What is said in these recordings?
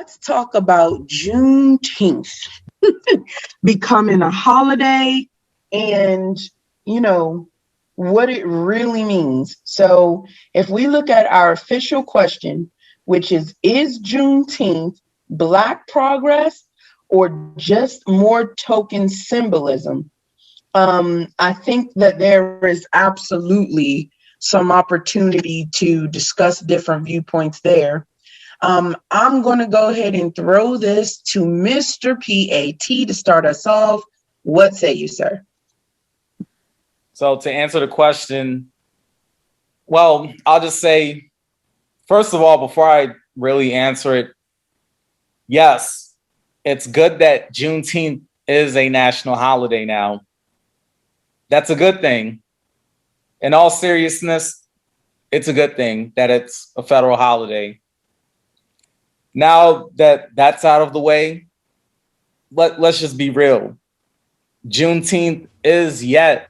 let's talk about Juneteenth becoming a holiday and, you know, what it really means. So if we look at our official question, which is Juneteenth Black progress or just more token symbolism? I think that there is absolutely some opportunity to discuss different viewpoints there. I'm going to go ahead and throw this to Mr. PAT to start us off. What say you, sir? So to answer the question, well, I'll just say, first of all, before I really answer it, yes, it's good that Juneteenth is a national holiday now. That's a good thing. In all seriousness, it's a good thing that it's a federal holiday. Now that that's out of the way, let's just be real. Juneteenth is yet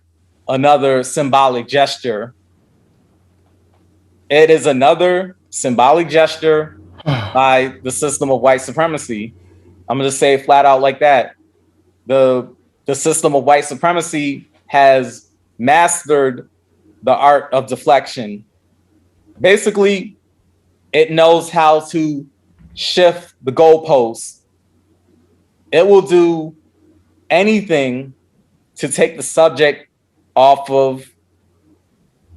another symbolic gesture. It is another symbolic gesture by the system of white supremacy. I'm going to say it flat out like that. The system of white supremacy has mastered the art of deflection. Basically, it knows how to shift the goalposts. It will do anything to take the subject off of,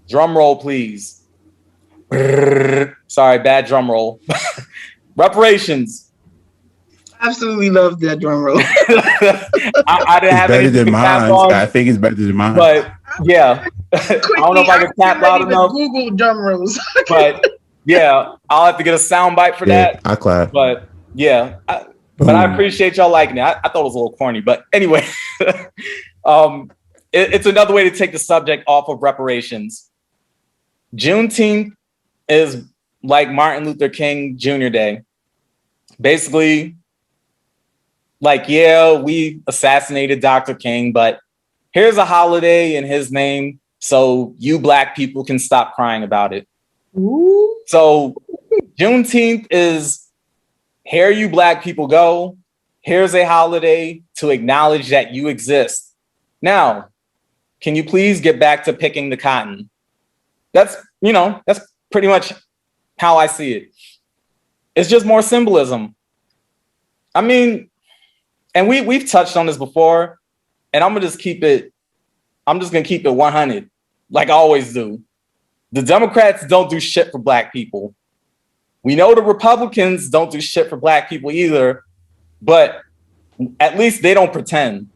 drum roll, please. Sorry, bad drum roll. Reparations. Absolutely love that drum roll. I didn't have better than mine. I think it's better than mine. But yeah, I don't know if I can tap loud enough. Google drum rolls. But yeah, I'll have to get a sound bite for that. I clap. But yeah, but I appreciate y'all liking it. I thought it was a little corny, but anyway, it's another way to take the subject off of reparations. Juneteenth is like Martin Luther King Jr. Day. Basically, like, yeah, we assassinated Dr. King, but here's a holiday in his name so you Black people can stop crying about it. Ooh. So Juneteenth is, here you Black people go. Here's a holiday to acknowledge that you exist. Now, can you please get back to picking the cotton? That's pretty much how I see it. It's just more symbolism. I mean, and we've touched on this before, and I'm just gonna keep it 100, like I always do. The Democrats don't do shit for Black people. We know the Republicans don't do shit for Black people either, but at least they don't pretend.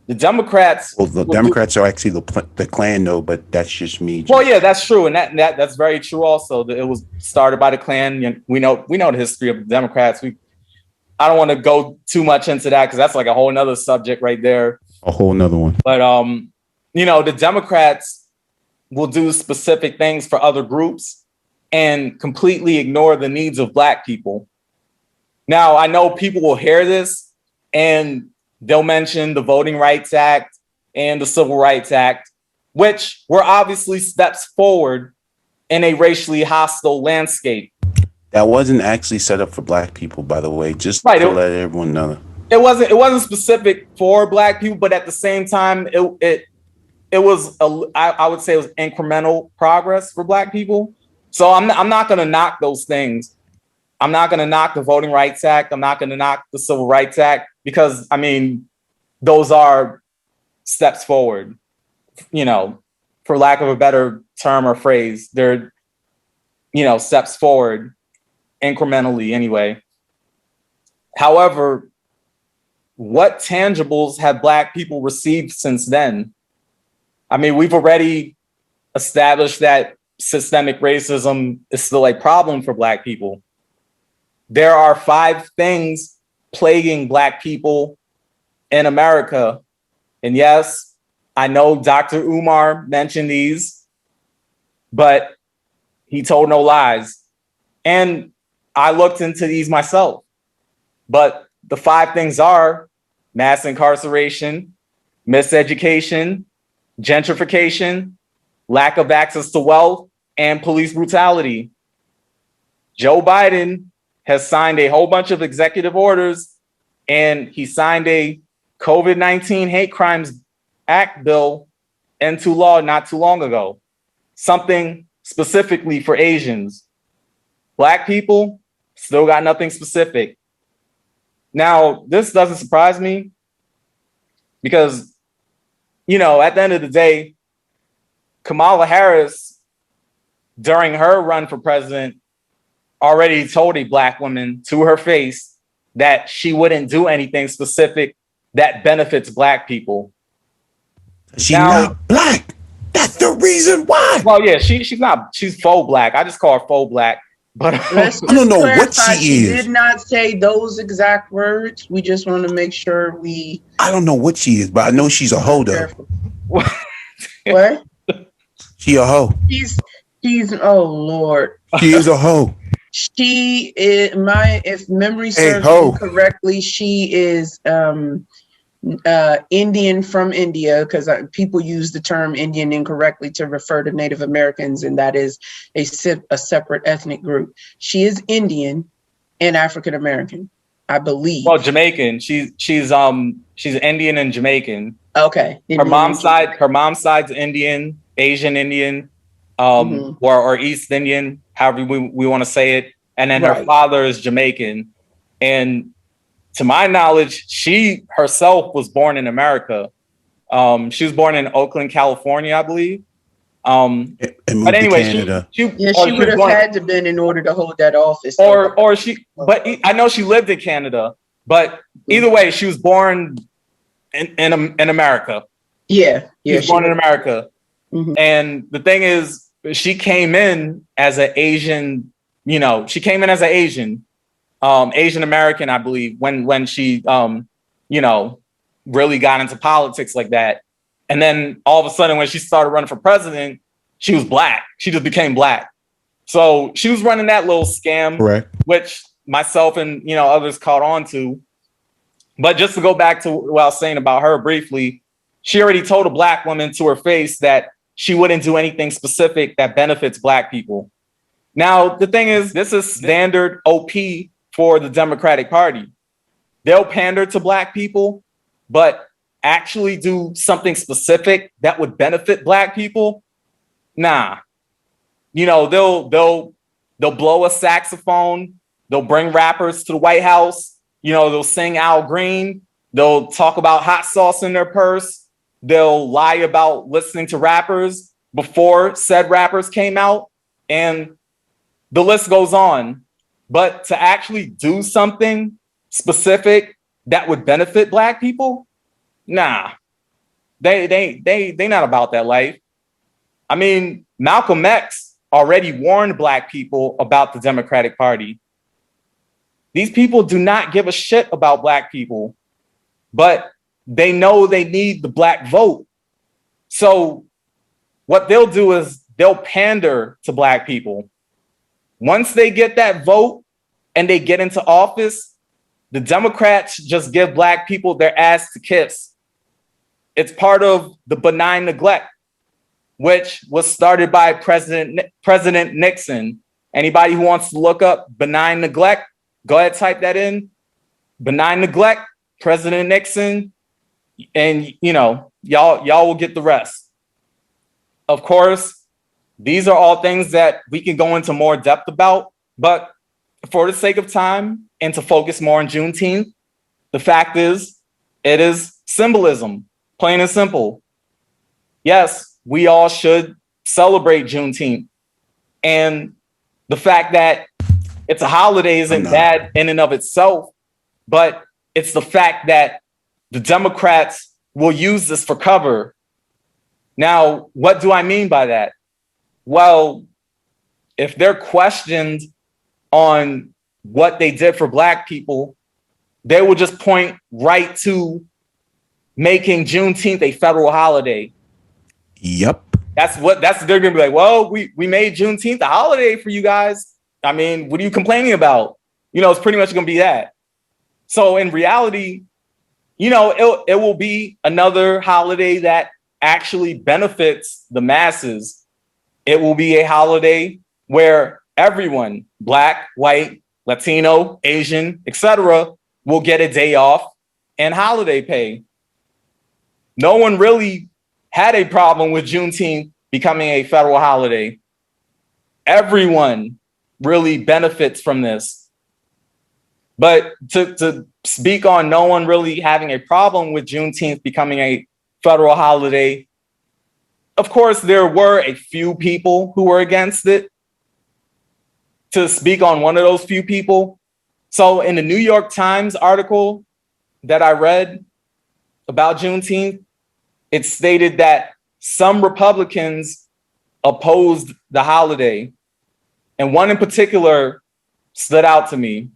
The Democrats. Well, the Democrats are actually the Klan, though, but that's just me. Well, yeah, that's true, and that's very true. Also, it was started by the Klan. We know the history of the Democrats. I don't want to go too much into that because that's like a whole nother subject right there. A whole nother one. But the Democrats will do specific things for other groups and completely ignore the needs of Black people. Now, I know people will hear this and they'll mention the Voting Rights Act and the Civil Rights Act, which were obviously steps forward in a racially hostile landscape. That wasn't actually set up for Black people, by the way, just to let everyone know. It wasn't specific for Black people, but at the same time, it was I would say it was incremental progress for Black people. So I'm not going to knock those things. I'm not going to knock the Voting Rights Act. I'm not going to knock the Civil Rights Act because, I mean, those are steps forward, for lack of a better term or phrase. They're, steps forward incrementally anyway. However, what tangibles have Black people received since then? I mean, we've already established that systemic racism is still a problem for Black people. There are 5 things plaguing Black people in America. And yes, I know Dr. Umar mentioned these, but he told no lies. And I looked into these myself. But the 5 things are mass incarceration, miseducation, gentrification, lack of access to wealth, and police brutality. Joe Biden has signed a whole bunch of executive orders, and he signed a COVID-19 Hate Crimes Act bill into law not too long ago. Something specifically for Asians. Black people still got nothing specific. Now, this doesn't surprise me because, at the end of the day, Kamala Harris, during her run for president, already told a Black woman to her face that she wouldn't do anything specific that benefits Black people. She's not Black. That's the reason why. Well, yeah, she's not. She's faux Black. I just call her faux Black. But I don't know what she is. She did not say those exact words. We just want to make sure I don't know what she is, but I know she's a hoe though. What? She a hoe. She's. Oh Lord. She is a hoe. She is if memory serves me correctly, she is Indian from India, because people use the term Indian incorrectly to refer to Native Americans, and that is a separate ethnic group. She is Indian and African American, I believe. Well, Jamaican. She's Indian and Jamaican. Okay. Her mom's side's Indian, Asian Indian, or East Indian, however we want to say it. And then her father is Jamaican. And to my knowledge, she herself was born in America. She was born in Oakland, California, I believe. But anyway, she would have had to been in order to hold that office. But I know she lived in Canada. But either way, she was born in America. Yeah, she was born in America. Mm-hmm. And the thing is, she came in as an Asian. She came in as an Asian American, I believe, when she really got into politics like that. And then all of a sudden, when she started running for president, she was Black. She just became Black. So she was running that little scam, correct, which myself and others caught on to. But just to go back to what I was saying about her briefly, she already told a Black woman to her face that she wouldn't do anything specific that benefits Black people. Now, the thing is, this is standard OP for the Democratic Party. They'll pander to Black people, but actually do something specific that would benefit Black people? Nah. They'll blow a saxophone. They'll bring rappers to the White House. They'll sing Al Green. They'll talk about hot sauce in their purse. They'll lie about listening to rappers before said rappers came out. And the list goes on. But to actually do something specific that would benefit Black people, nah. They not about that life. I mean, Malcolm X already warned Black people about the Democratic Party. These people do not give a shit about Black people, but they know they need the Black vote. So what they'll do is they'll pander to Black people. Once they get that vote and they get into office, the Democrats just give Black people their ass to kiss. It's part of the benign neglect, which was started by President Nixon. Anybody who wants to look up benign neglect, go ahead, type that in. Benign neglect, President Nixon, and y'all will get the rest. Of course, these are all things that we can go into more depth about, but for the sake of time and to focus more on Juneteenth, the fact is, it is symbolism, plain and simple. Yes, we all should celebrate Juneteenth. And the fact that it's a holiday isn't bad in and of itself, but it's the fact that the Democrats will use this for cover. Now, what do I mean by that? Well, if they're questioned on what they did for Black people, they will just point right to making Juneteenth a federal holiday. Yep. They're gonna be like, well, we made Juneteenth a holiday for you guys. I mean, what are you complaining about? It's pretty much gonna be that. So in reality, it will be another holiday that actually benefits the masses. It will be a holiday where everyone, Black, white, Latino, Asian, etc., will get a day off and holiday pay. No one really had a problem with Juneteenth becoming a federal holiday. Everyone really benefits from this. But to speak on no one really having a problem with Juneteenth becoming a federal holiday, of course, there were a few people who were against it. To speak on one of those few people, so in the New York Times article that I read about Juneteenth, it stated that some Republicans opposed the holiday. And one in particular stood out to me.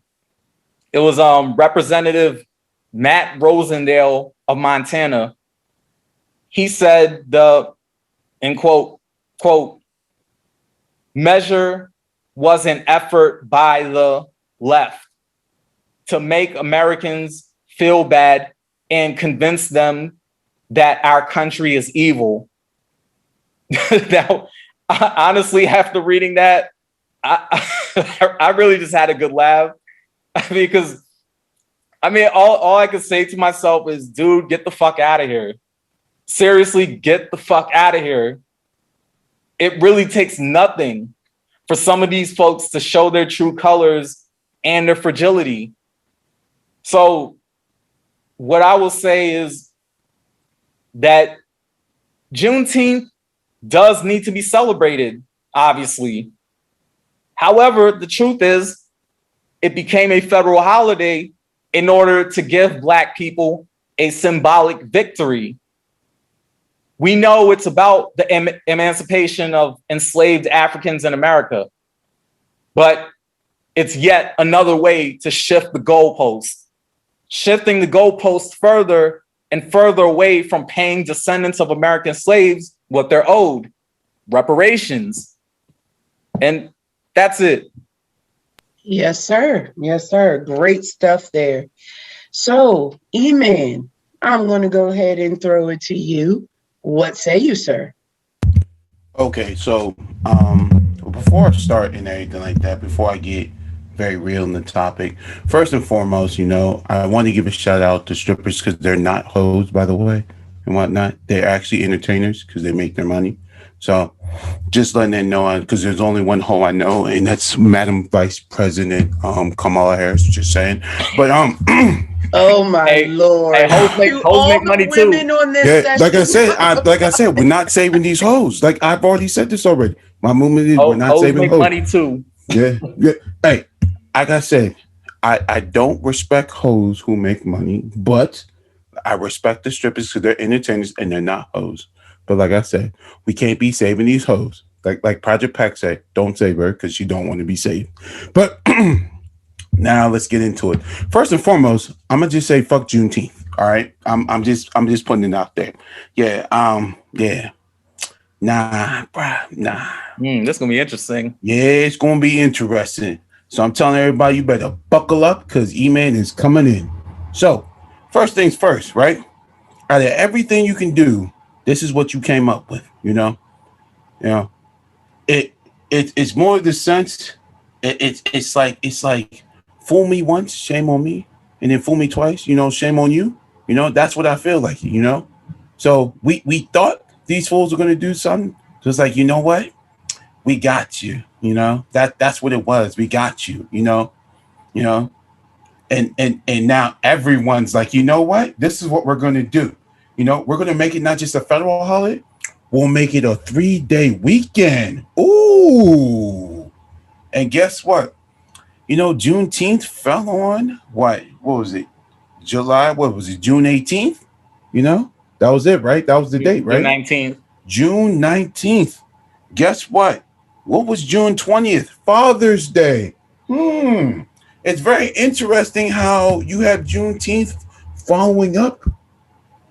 It was Representative Matt Rosendale of Montana. He said in quote, measure was an effort by the left to make Americans feel bad and convince them that our country is evil. Now, honestly, after reading that, I really just had a good laugh. Because all I could say to myself is, dude, get the fuck out of here. Seriously, get the fuck out of here. It really takes nothing for some of these folks to show their true colors and their fragility. So what I will say is that Juneteenth does need to be celebrated, obviously. However, the truth is, it became a federal holiday in order to give Black people a symbolic victory. We know it's about the emancipation of enslaved Africans in America, but it's yet another way to shift the goalposts, shifting the goalposts further and further away from paying descendants of American slaves what they're owed, reparations. And that's it. Yes, sir. Yes, sir. Great stuff there. So, E-Man, I'm going to go ahead and throw it to you. What say you, sir? Okay, so before I start and everything like that, before I get very real in the topic, first and foremost, I want to give a shout out to strippers because they're not hoes, by the way, and whatnot. They're actually entertainers because they make their money. So just letting them know, because there's only one hoe I know, and that's Madam Vice President Kamala Harris. Just saying, but oh my Lord! Hoes make money too. On this yeah, like I said, we're not saving these hoes. Like I've already said this already. My movement is we're not saving hoes. Money too. Yeah. Hey, like I said, I don't respect hoes who make money, but I respect the strippers because they're entertainers and they're not hoes. But like I said, we can't be saving these hoes. Like Project Pack said, don't save her because she don't want to be saved. But now let's get into it. First and foremost, I'm gonna just say fuck Juneteenth. All right, I'm just putting it out there. Yeah, yeah. Nah, bruh, nah. That's gonna be interesting. Yeah, it's gonna be interesting. So I'm telling everybody, you better buckle up because E-Man is coming in. So first things first, right? Out of everything you can do, this is what you came up with, it's more of the sense. It's like fool me once, shame on me, and then fool me twice, shame on you. That's what I feel like, So we thought these fools were gonna do something. So it's like, you know what? We got you, that's what it was. We got you, and now everyone's like, you know what? This is what we're gonna do. We're going to make it not just a federal holiday. We'll make it a 3-day weekend. Ooh. And guess what? Juneteenth fell on what was it? June 18th? That was it, right? That was the date, right? June 19th. Guess what? What was June 20th? Father's Day. It's very interesting how you have Juneteenth following up.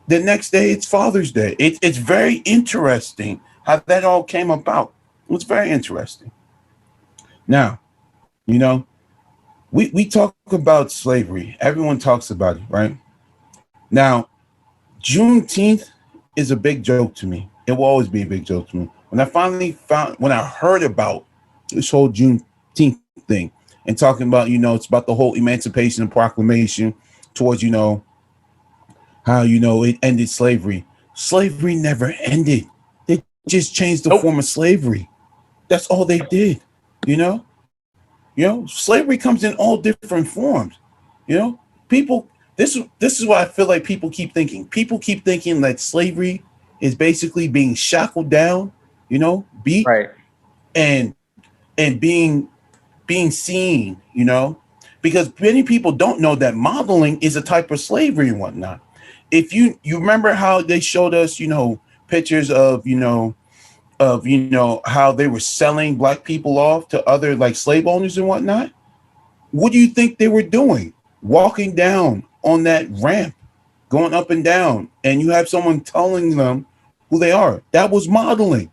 The next day, it's Father's Day. It's very interesting how that all came about. It's very interesting. Now, we talk about slavery. Everyone talks about it, right? Now, Juneteenth is a big joke to me. It will always be a big joke to me. When I heard about this whole Juneteenth thing, and talking about, it's about the whole Emancipation Proclamation towards, how, it ended slavery. Slavery never ended. They just changed the form of slavery. That's all they did. You know, slavery comes in all different forms. People. This is what I feel like people keep thinking. People keep thinking that slavery is basically being shackled down, beat, Right. and being seen, because many people don't know that modeling is a type of slavery and whatnot. If you remember how they showed us, pictures of, how they were selling black people off to other like slave owners and whatnot. What do you think they were doing? Walking down on that ramp, going up and down, and you have someone telling them who they are. That was modeling.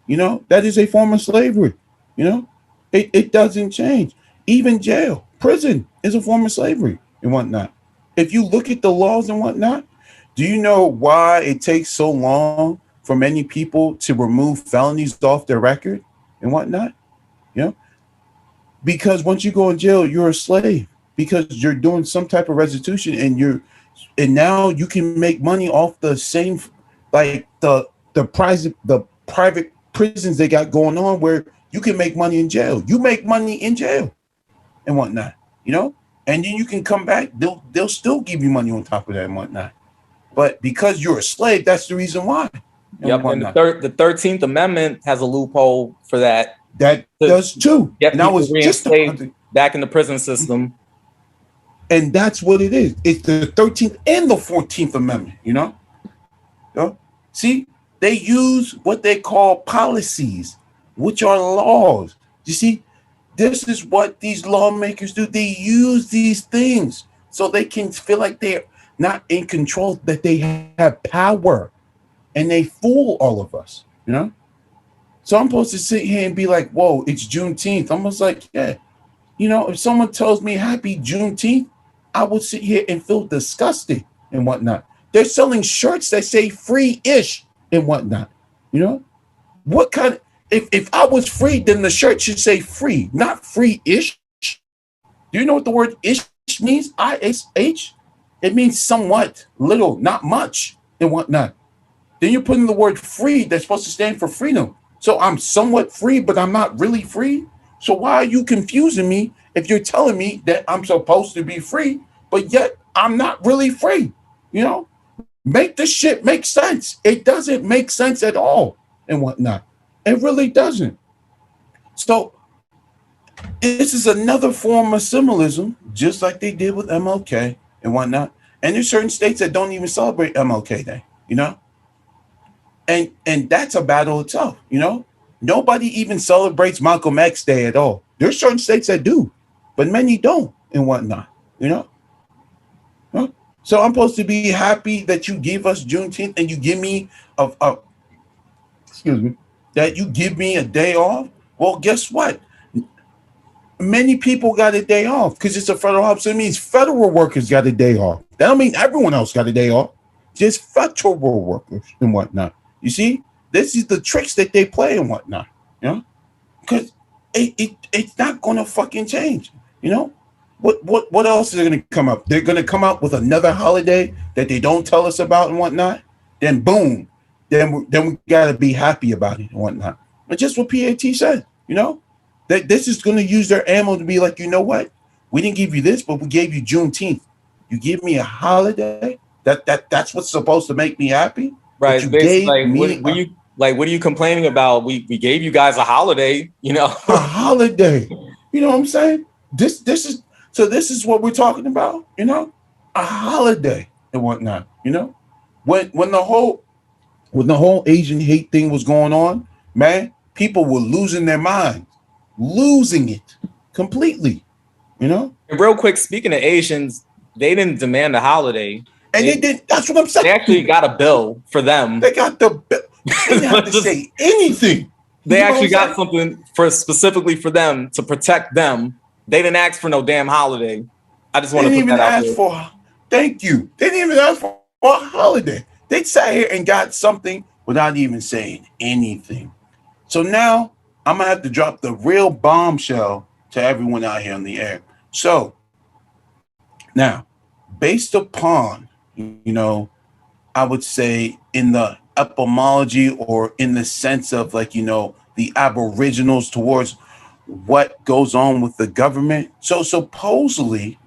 That is a form of slavery. It doesn't change. Even jail, prison is a form of slavery and whatnot. If you look at the laws and whatnot, do you know why it takes so long for many people to remove felonies off their record and whatnot? Because once you go in jail, you're a slave because you're doing some type of restitution, and now you can make money off the same, like the private prisons they got going on where you can make money in jail. You make money in jail and whatnot, and then you can come back. They'll still give you money on top of that and whatnot. But because you're a slave, that's the reason why. Yep, and the 13th Amendment has a loophole for that. That does too. Yep, and I was just back in the prison system. And that's what it is. It's the 13th and the 14th Amendment, See, they use what they call policies, which are laws. You see, this is what these lawmakers do. They use these things so they can feel like they're not in control, that they have power, and they fool all of us, So I'm supposed to sit here and be like, whoa, it's Juneteenth. I'm almost like, yeah. If someone tells me happy Juneteenth, I would sit here and feel disgusted and whatnot. They're selling shirts that say free-ish and whatnot. What kind of, if I was free, then the shirt should say free, not free-ish. Do you know what the word ish means? I-S-H? It means somewhat, little, not much and whatnot. Then you put in the word free that's supposed to stand for freedom. So I'm somewhat free, but I'm not really free. So why are you confusing me if you're telling me that I'm supposed to be free, but yet I'm not really free? Make this shit make sense. It doesn't make sense at all and whatnot. It really doesn't. So this is another form of symbolism, just like they did with MLK and whatnot. And there's certain states that don't even celebrate MLK Day, And that's a battle itself, Nobody even celebrates Malcolm X Day at all. There's certain states that do, but many don't and whatnot, So I'm supposed to be happy that you give us Juneteenth and you give me that you give me a day off. Well, guess what? Many people got a day off because it's a federal holiday. So it means federal workers got a day off. That don't mean everyone else got a day off. Just federal workers and whatnot. You see, this is the tricks that they play and whatnot. Because it's not gonna fucking change. What else is gonna come up? They're gonna come up with another holiday that they don't tell us about and whatnot. Then boom, then we gotta be happy about it and whatnot. But just what PAT said, that this is gonna use their ammo to be like, you know what? We didn't give you this, but we gave you Juneteenth. You give me a holiday. That's what's supposed to make me happy. Right. Basically, what are you complaining about? We gave you guys a holiday, A holiday. You know what I'm saying? This is what we're talking about, a holiday and whatnot, when the whole Asian hate thing was going on, man, people were losing their minds, losing it completely, And real quick, speaking of Asians, they didn't demand a holiday. And they did. That's what I'm saying. They actually got a bill for them. They got the bill. They didn't have to say anything. They actually got something specifically for them to protect them. They didn't ask for no damn holiday. I just want to put that out there. Thank you. They didn't even ask for a holiday. They sat here and got something without even saying anything. So now I'm gonna have to drop the real bombshell to everyone out here on the air. So now, based upon, I would say in the etymology or in the sense of the aboriginals towards what goes on with the government. So supposedly,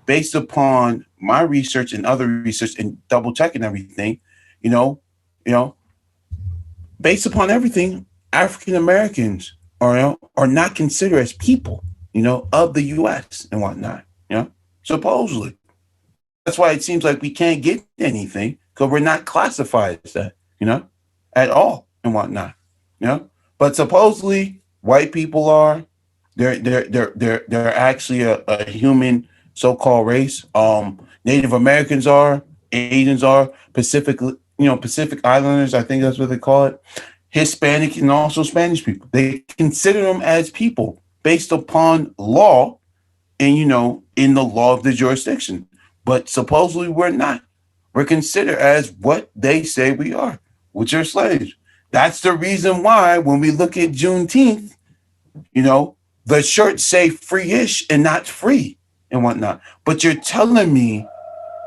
based upon my research and other research and double checking everything, you know, you know, based upon everything, African Americans are not considered as people, of the U.S. and whatnot, supposedly. That's why it seems like we can't get anything because we're not classified as that, at all and whatnot, But supposedly, white people are. They're actually a human so-called race. Native Americans are, Asians are, Pacific Islanders. I think that's what they call it. Hispanic and also Spanish people. They consider them as people based upon law and in the law of the jurisdiction. But supposedly we're not. We're considered as what they say we are, which are slaves. That's the reason why when we look at Juneteenth, the shirts say free-ish and not free and whatnot. But you're telling me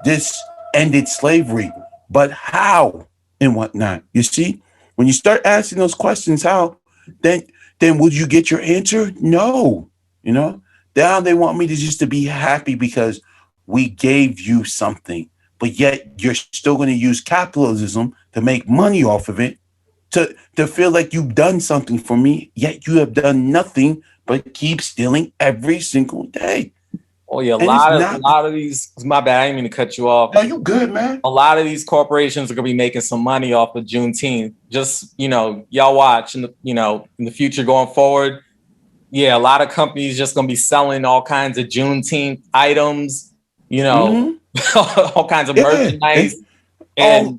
this ended slavery, but how and whatnot? You see, when you start asking those questions, how, then would you get your answer? No, Now they want me to be happy because we gave you something, but yet you're still going to use capitalism to make money off of it, to feel like you've done something for me, yet you have done nothing but keep stealing every single day. Oh yeah, a lot of these. My bad, I didn't mean to cut you off. No, you good, man. A lot of these corporations are gonna be making some money off of Juneteenth. Just y'all watch in the future going forward. Yeah, a lot of companies just gonna be selling all kinds of Juneteenth items. All kinds of merchandise. And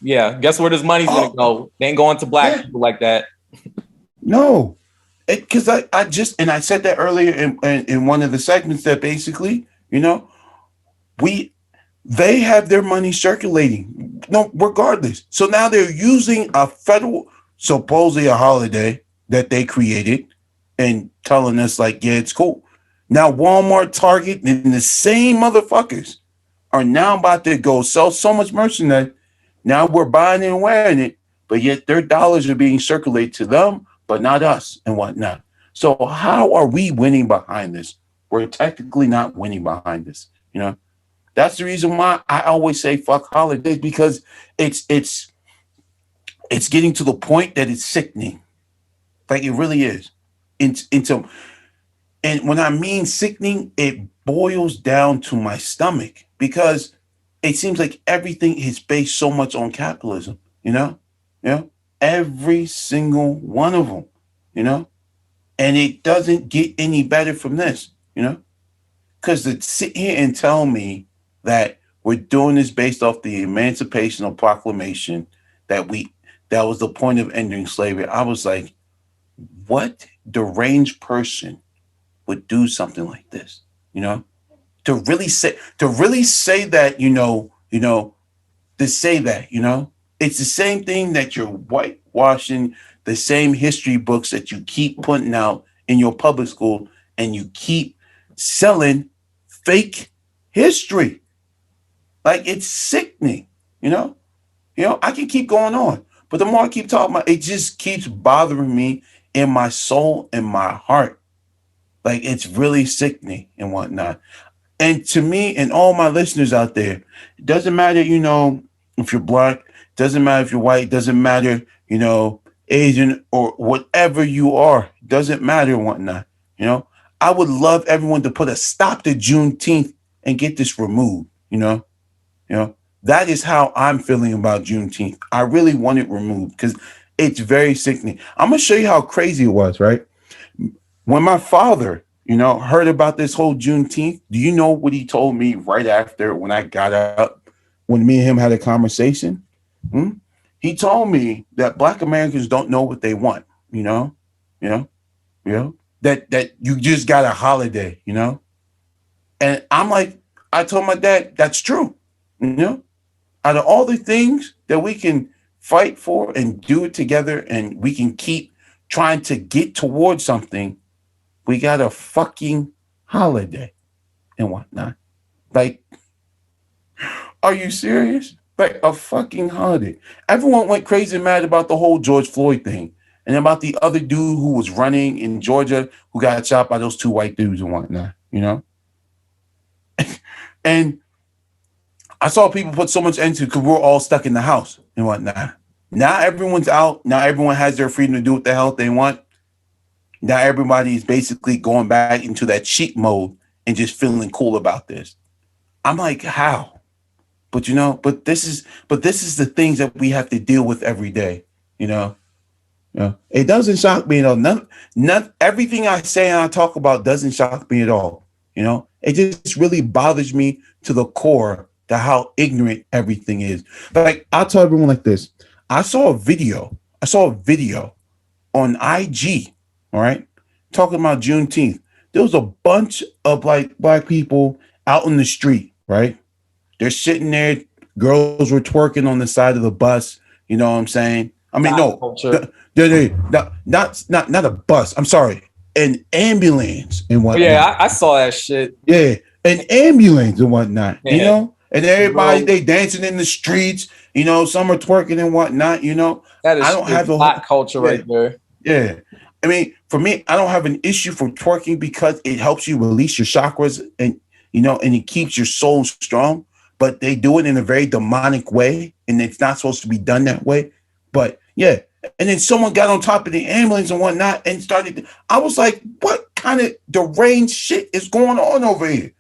yeah, guess where this money's gonna go? They ain't going to black people like that. No. Because I said that earlier in one of the segments that basically, they have their money circulating, regardless. So now they're using a federal, supposedly a holiday that they created and telling us yeah, it's cool. Now Walmart, Target, and the same motherfuckers are now about to go sell so much merchandise. Now we're buying it and wearing it, but yet their dollars are being circulated to them, but not us and whatnot. So how are we winning behind this? We're technically not winning behind this. That's the reason why I always say fuck holidays, because it's getting to the point that it's sickening. Like it really is. And when I mean sickening, it boils down to my stomach, because it seems like everything is based so much on capitalism, every single one of them, and it doesn't get any better from this, because to sit here and tell me that we're doing this based off the Emancipational Proclamation, that was the point of ending slavery. I was like, what deranged person would do something like this, to really say that, to say that, it's the same thing that you're whitewashing the same history books that you keep putting out in your public school, and you keep selling fake history. Like, it's sickening, I can keep going on, but the more I keep talking about it, just keeps bothering me in my soul and my heart. Like, it's really sickening and whatnot. And to me and all my listeners out there, it doesn't matter, if you're black, doesn't matter if you're white, doesn't matter, Asian or whatever you are, doesn't matter and whatnot. I would love everyone to put a stop to Juneteenth and get this removed. That is how I'm feeling about Juneteenth. I really want it removed because it's very sickening. I'm gonna show you how crazy it was, right? When my father, heard about this whole Juneteenth, do you know what he told me right after when I got up, when me and him had a conversation? He told me that Black Americans don't know what they want, that you just got a holiday, And I'm like, I told my dad, that's true, Out of all the things that we can fight for and do it together, and we can keep trying to get towards something, we got a fucking holiday and whatnot. Like, are you serious? Like a fucking holiday. Everyone went crazy mad about the whole George Floyd thing and about the other dude who was running in Georgia who got shot by those two white dudes and whatnot, you know? And I saw people put so much into because we're all stuck in the house and whatnot. Now everyone's out. Now everyone has their freedom to do what the hell they want. Now everybody is basically going back into that cheat mode and just feeling cool about this. I'm like, how? But but this is the things that we have to deal with every day. It doesn't shock me at all. None everything I say and I talk about doesn't shock me at all. It just really bothers me to the core to how ignorant everything is. Like, I'll tell everyone like this. I saw a video on IG, all right, talking about Juneteenth. There was a bunch of like black people out in the street, right? They're sitting there, girls were twerking on the side of the bus, you know what I'm saying? I mean, not a bus. I'm sorry, an ambulance and whatnot. Yeah, I saw that shit. Yeah, an ambulance and whatnot, and everybody, they dancing in the streets, some are twerking and whatnot, That is I don't have a hot culture right there. Yeah. I mean, for me, I don't have an issue for twerking because it helps you release your chakras and it keeps your soul strong, but they do it in a very demonic way and it's not supposed to be done that way. But yeah. And then someone got on top of the ambulance and whatnot and started. I was like, what kind of deranged shit is going on over here?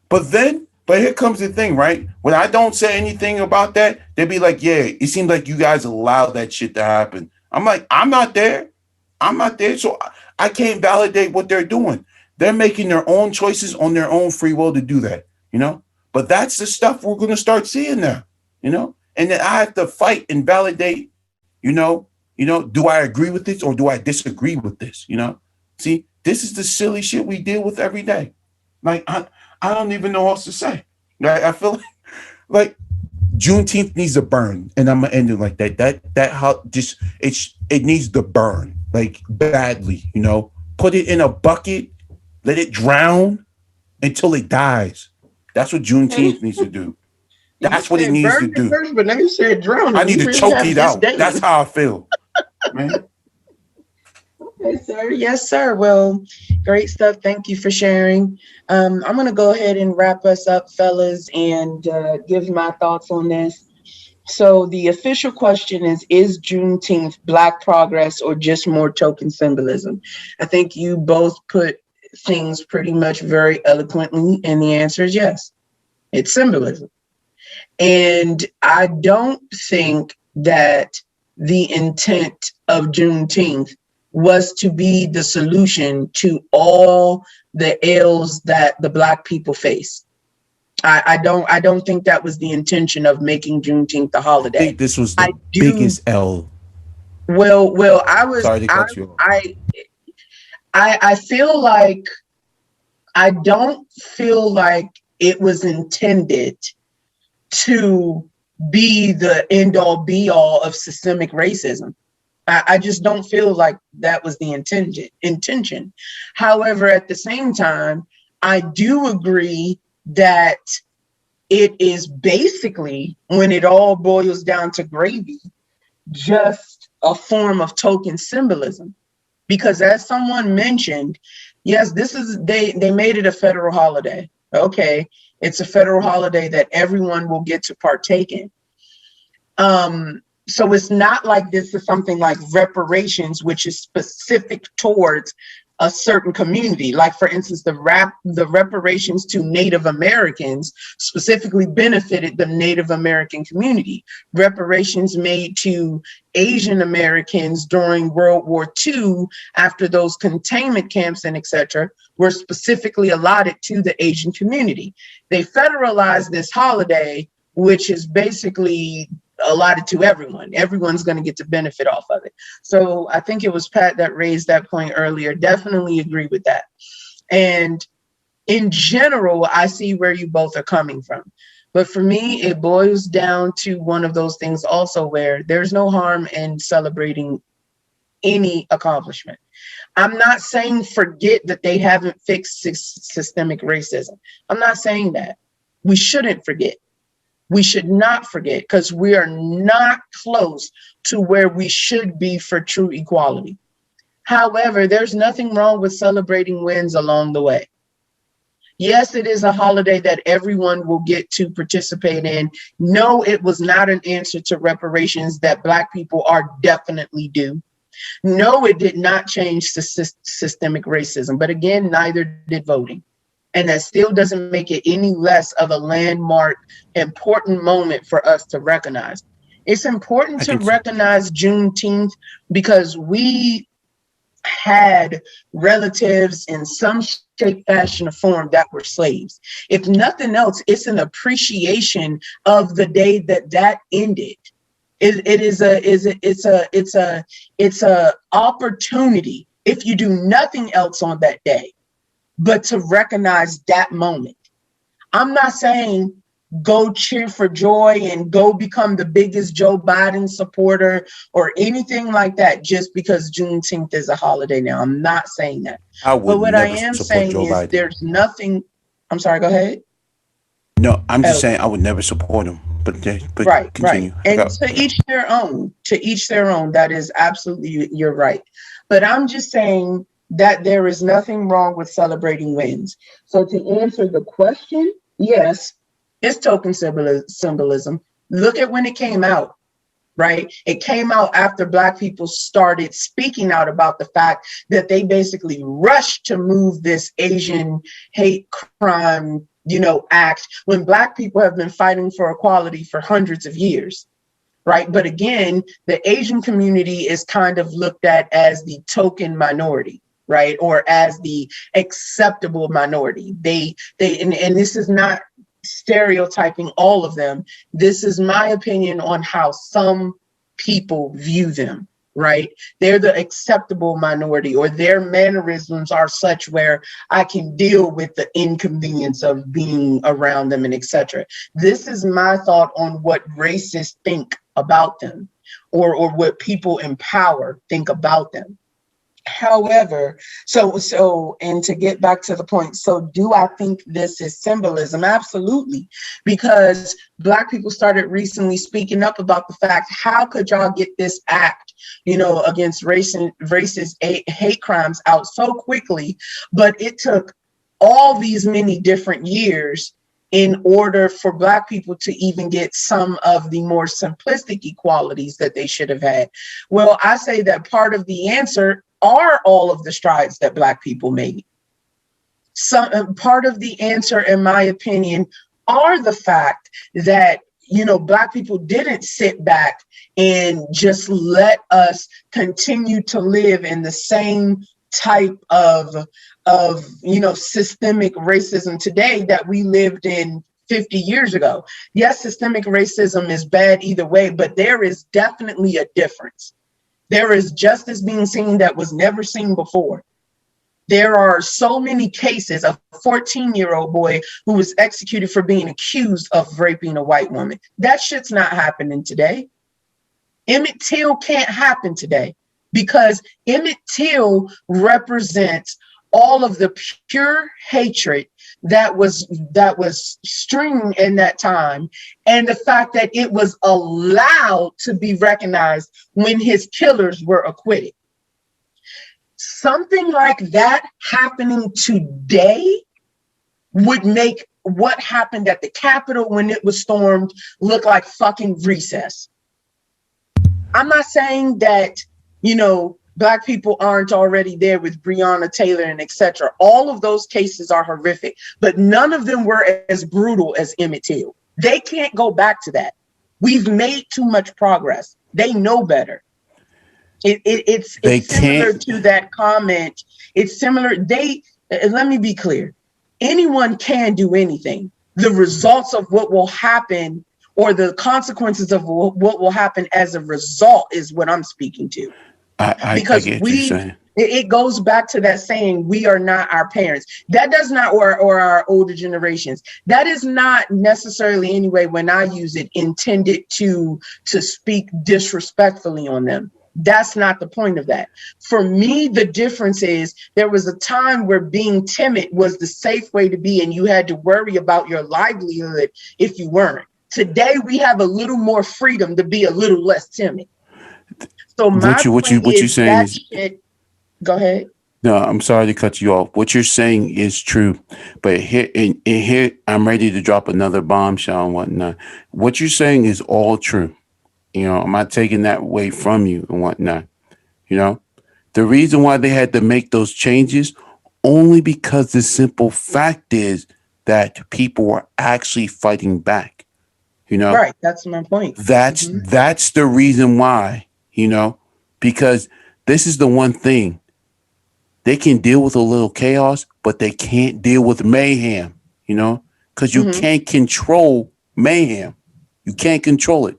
But here comes the thing, right? When I don't say anything about that, they'd be like, yeah, it seems like you guys allowed that shit to happen. I'm like, I'm not there. So I can't validate what they're doing. They're making their own choices on their own free will to do that, But that's the stuff we're going to start seeing now, And then I have to fight and validate, do I agree with this or do I disagree with this, See, this is the silly shit we deal with every day. Like, I don't even know what else to say. I feel like Juneteenth needs to burn, and I'm gonna end it like that. That how just it needs to burn like badly. Put it in a bucket, let it drown until it dies. That's what Juneteenth needs to do. That's what it needs to do. First, but now you said drown. I need to choke it out. That's how I feel, man. Okay, sir. Yes, sir. Well, great stuff. Thank you for sharing. I'm going to go ahead and wrap us up, fellas, and give my thoughts on this. So the official question is Juneteenth Black progress or just more token symbolism? I think you both put things pretty much very eloquently, and the answer is yes. It's symbolism. And I don't think that the intent of Juneteenth was to be the solution to all the ills that the Black people face. I don't think that was the intention of making Juneteenth a holiday. I think this was the biggest L. Well, I was. Sorry to cut you off. I feel like I don't feel like it was intended to be the end all be all of systemic racism. I just don't feel like that was the intention. However, at the same time, I do agree that it is basically, when it all boils down to gravy, just a form of token symbolism. Because as someone mentioned, yes, they made it a federal holiday. Okay, it's a federal holiday that everyone will get to partake in. So it's not like this is something like reparations, which is specific towards a certain community. Like, for instance, the reparations to Native Americans specifically benefited the Native American community. Reparations made to Asian Americans during World War II, after those containment camps and etc., were specifically allotted to the Asian community. They federalized this holiday, which is basically allotted to everyone. Everyone's going to get to benefit off of it. So I think it was Pat that raised that point earlier. Definitely agree with that. And in general, I see where you both are coming from. But for me, it boils down to one of those things also where there's no harm in celebrating any accomplishment. I'm not saying forget that they haven't fixed systemic racism. I'm not saying that. We shouldn't forget. We should not forget, because we are not close to where we should be for true equality. However, there's nothing wrong with celebrating wins along the way. Yes, it is a holiday that everyone will get to participate in. No, it was not an answer to reparations that Black people are definitely due. No, it did not change the systemic racism. But again, neither did voting. And that still doesn't make it any less of a landmark, important moment for us to recognize. It's important to recognize Juneteenth because we had relatives in some shape, fashion, or form that were slaves. If nothing else, it's an appreciation of the day that ended. It's a opportunity, if you do nothing else on that day, but to recognize that moment. I'm not saying go cheer for joy and go become the biggest Joe Biden supporter or anything like that just because Juneteenth is a holiday now. I'm not saying that. But what I am saying is there's nothing. I'm sorry, go ahead. No, I'm just saying I would never support him. But right, continue. Right. And to each their own. To each their own. That is absolutely, you're right. But I'm just saying that there is nothing wrong with celebrating wins. So to answer the question, yes, it's token symbolism. Look at when it came out, right? It came out after Black people started speaking out about the fact that they basically rushed to move this Asian hate crime, act, when Black people have been fighting for equality for hundreds of years. Right. But again, the Asian community is kind of looked at as the token minority. Right. Or as the acceptable minority. And this is not stereotyping all of them. This is my opinion on how some people view them. Right. They're the acceptable minority, or their mannerisms are such where I can deal with the inconvenience of being around them and etc. This is my thought on what racists think about them, or what people in power think about them. However, and to get back to the point, so do I think this is symbolism? Absolutely, because Black people started recently speaking up about the fact, how could y'all get this act, against racist hate crimes out so quickly, but it took all these many different years in order for Black people to even get some of the more simplistic equalities that they should have had? Well, I say that part of the answer are all of the strides that Black people made. Some part of the answer, in my opinion, are the fact that, Black people didn't sit back and just let us continue to live in the same type of systemic racism today that we lived in 50 years ago. Yes, systemic racism is bad either way, but there is definitely a difference. There is justice being seen that was never seen before. There are so many cases. A 14-year-old boy who was executed for being accused of raping a white woman. That shit's not happening today. Emmett Till can't happen today because Emmett Till represents all of the pure hatred that was streaming in that time, and the fact that it was allowed to be recognized when his killers were acquitted. Something like that happening today would make what happened at the Capitol when it was stormed look like fucking recess. I'm not saying that, Black people aren't already there with Breonna Taylor and etc. All of those cases are horrific, but none of them were as brutal as Emmett Till. They can't go back to that. We've made too much progress. They know better. It's similar to that comment. It's similar. Let me be clear. Anyone can do anything. The results of what will happen, or the consequences of what will happen as a result, is what I'm speaking to. Because it goes back to that saying, we are not our parents. That does not, or our older generations. That is not necessarily, anyway, when I use it, intended to speak disrespectfully on them. That's not the point of that. For me, the difference is there was a time where being timid was the safe way to be, and you had to worry about your livelihood if you weren't. Today, we have a little more freedom to be a little less timid. So my point what you is saying that is, shit. Go ahead. no, I'm sorry to cut you off. What you're saying is true, but here I'm ready to drop another bombshell and whatnot. What you're saying is all true. I'm not taking that away from you and whatnot. You know, the reason why they had to make those changes only because the simple fact is that people were actually fighting back. Right. That's my point. That's the reason why. Because this is the one thing. They can deal with a little chaos, but they can't deal with mayhem, because you can't control mayhem. You can't control it,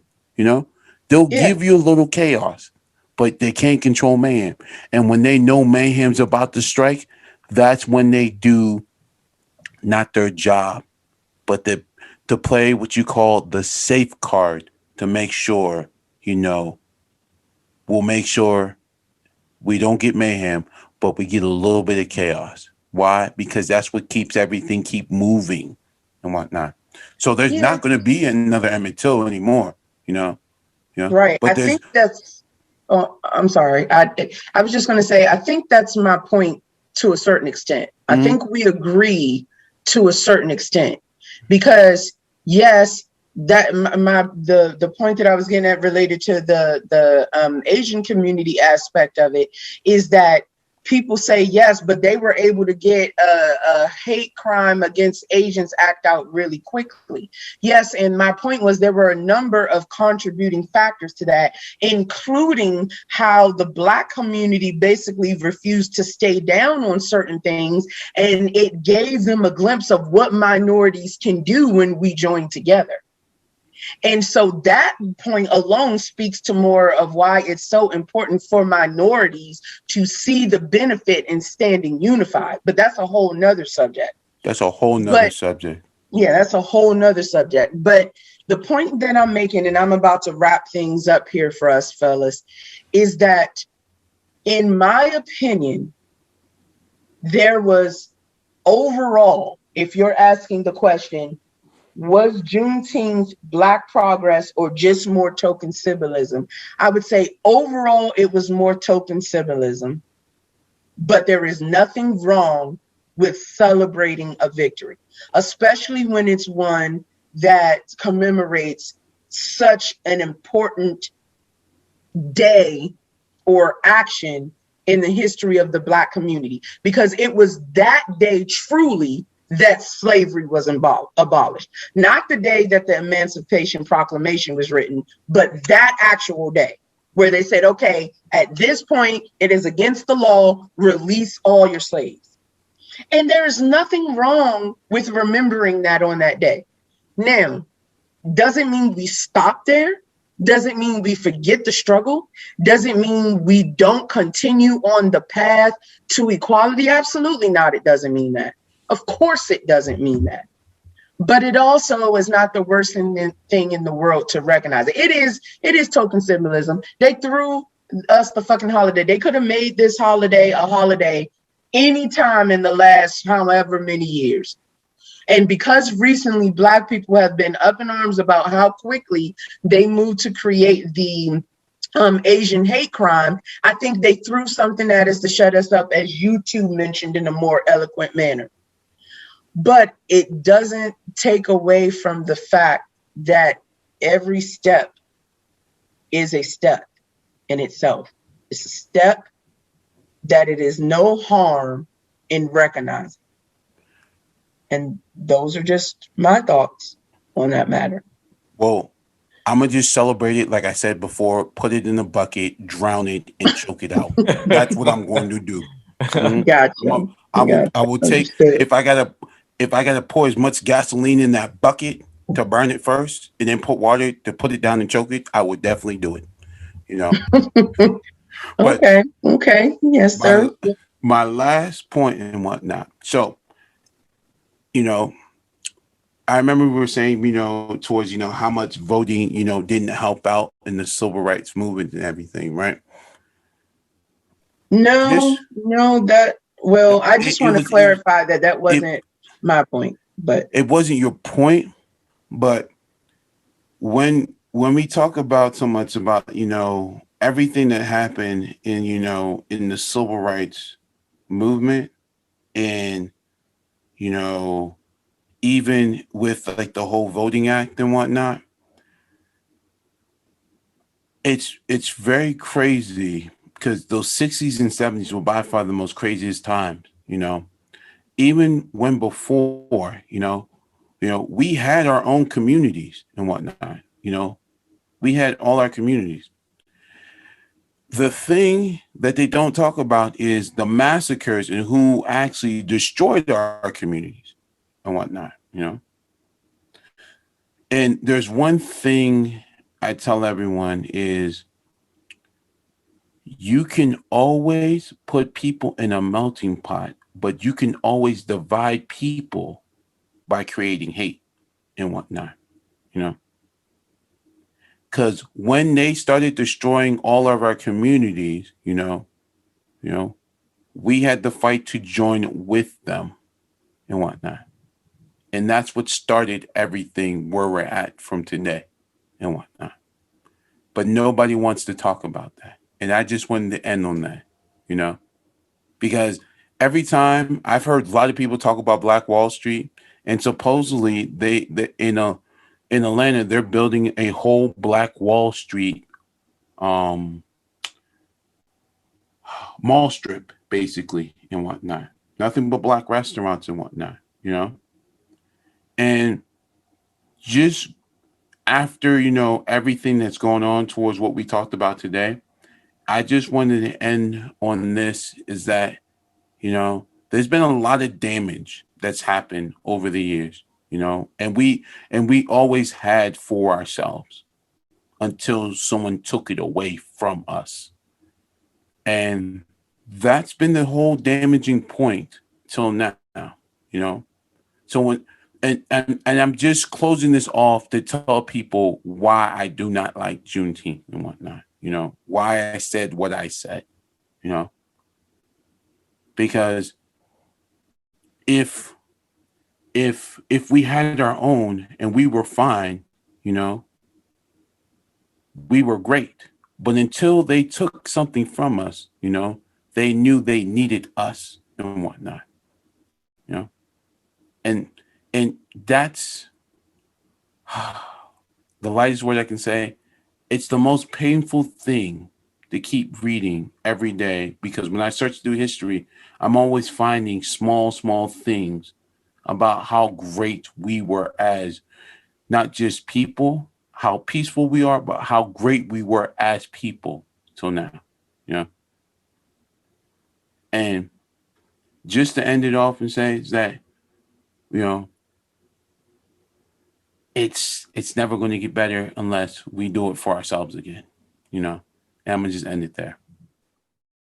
They'll give you a little chaos, but they can't control mayhem. And when they know mayhem's about to strike, that's when they do not their job, but to play what you call the safe card to make sure, we'll make sure we don't get mayhem, but we get a little bit of chaos. Why? Because that's what keeps everything keep moving and whatnot. So there's not going to be another Emmett Till anymore, Right. But I think that's. Oh, I'm sorry. I was just going to say I think that's my point to a certain extent. I think we agree to a certain extent because yes, that the point that I was getting at related to the Asian community aspect of it is that people say yes, but they were able to get a hate crime against Asians act out really quickly. Yes, and my point was there were a number of contributing factors to that, including how the Black community basically refused to stay down on certain things, and it gave them a glimpse of what minorities can do when we join together. And so that point alone speaks to more of why it's so important for minorities to see the benefit in standing unified. But that's a whole nother subject. That's a whole nother subject. Yeah, that's a whole nother subject. But the point that I'm making, and I'm about to wrap things up here for us, fellas, is that in my opinion, there was overall, if you're asking the question, was Juneteenth Black progress or just more token symbolism? I would say overall it was more token symbolism, but there is nothing wrong with celebrating a victory, especially when it's one that commemorates such an important day or action in the history of the Black community, because it was that day truly that slavery was abolished. Not the day that the Emancipation Proclamation was written, but that actual day where they said, okay, at this point, it is against the law, release all your slaves. And there is nothing wrong with remembering that on that day. Now, doesn't mean we stop there. Doesn't mean we forget the struggle. Doesn't mean we don't continue on the path to equality. Absolutely not. It doesn't mean that. Of course it doesn't mean that. But it also is not the worst thing in the world to recognize it. It is token symbolism. They threw us the fucking holiday. They could have made this holiday a holiday anytime in the last however many years. And because recently Black people have been up in arms about how quickly they moved to create the Asian hate crime, I think they threw something at us to shut us up, as you two mentioned in a more eloquent manner. But it doesn't take away from the fact that every step is a step in itself. It's a step that it is no harm in recognizing. And those are just my thoughts on that matter. Well, I'm going to just celebrate it. Like I said before, put it in a bucket, drown it, and choke it out. That's what I'm going to do. Gotcha. I will take, if I gotta pour as much gasoline in that bucket to burn it first and then put water to put it down and choke it, I would definitely do it. Okay. Yes, sir. My last point and whatnot. So, I remember we were saying, towards, how much voting, didn't help out in the civil rights movement and everything, right? No, Just no, that, well, I just it want to was it, clarify that that it wasn't my point, but it wasn't your point, but when we talk about so much about everything that happened in in the civil rights movement, and you know even with like the whole voting act and whatnot, it's very crazy because those 60s and 70s were by far the most craziest times. Even when before, we had our own communities and whatnot. We had all our communities. The thing that they don't talk about is the massacres and who actually destroyed our communities and whatnot. And there's one thing I tell everyone is you can always put people in a melting pot, but you can always divide people by creating hate and whatnot, you know? Because when they started destroying all of our communities, you know, we had to fight to join with them and whatnot. And that's what started everything where we're at from today and whatnot. But nobody wants to talk about that. And I just wanted to end on that, you know, because every time I've heard a lot of people talk about Black Wall Street, and supposedly they in Atlanta they're building a whole Black Wall Street um mall strip basically and whatnot. Nothing but black restaurants and whatnot. And just after everything that's going on towards what we talked about today, I just wanted to end on this is that there's been a lot of damage that's happened over the years, and we always had for ourselves until someone took it away from us. And that's been the whole damaging point till now, you know. So when and I'm just closing this off to tell people why I do not like Juneteenth and whatnot, why I said what I said, you know, because if if we had our own and we were fine, we were great. But until they took something from us, they knew they needed us and whatnot, you know, and that's the lightest word I can say. It's the most painful thing to keep reading every day because when I search through history, I'm always finding small things about how great we were as not just people, how peaceful we are, but how great we were as people till now, you know. And just to end it off and say is that, you know, it's never going to get better unless we do it for ourselves again, And I'm gonna just end it there.